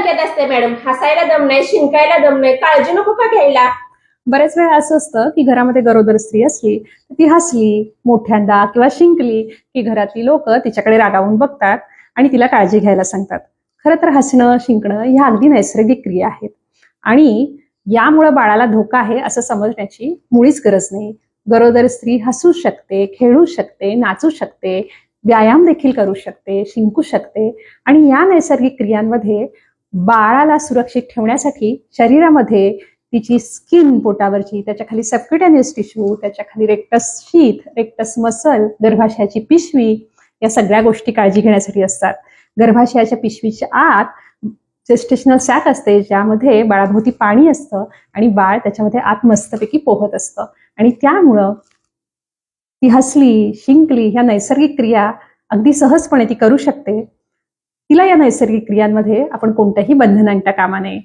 घेत असते मॅडम. हसायला दम नाही, शिंकायला दम नाही, काळजी नको का घ्यायला? बरेच वेळा असं असतं की घरामध्ये गरोदर स्त्री असली तर ती हसली मोठ्यांदा किंवा शिंकली की घरातली लोक तिच्याकडे रागावून बघतात आणि तिला काळजी घ्यायला सांगतात. खरं तर हसणं शिंकणं ह्या अगदी नैसर्गिक क्रिया आहेत आणि यामुळे बाळाला धोका आहे असं समजण्याची मुळीच गरज नाही. गरोदर स्त्री हसू शकते, खेळू शकते, नाचू शकते, व्यायाम देखील करू शकते, शिंकू शकते आणि या नैसर्गिक क्रियांमध्ये बाळाला सुरक्षित ठेवण्यासाठी शरीरामध्ये तिची स्किन पोटावरची, त्याच्या खाली सबक्युटेनियस टिश्यू, त्याच्या खाली रेक्टस शीथ, रेक्टस मसल, गर्भाशयाची पिशवी, या सगळ्या गोष्टी काळजी घेण्यासाठी असतात. गर्भाशयाच्या पिशवीच्या आत जेस्टेशनल सॅक असते ज्यामध्ये बाळाभोवती पाणी असतं आणि बाळ त्याच्यामध्ये आत मस्तपैकी पोहत असतं आणि त्यामुळं ती हसली शिंकली ह्या नैसर्गिक क्रिया अगदी सहजपणे ती करू शकते. तिला या नैसर्गिक क्रियांमध्ये आपण कोणतंही बंधन आणता कामा नये.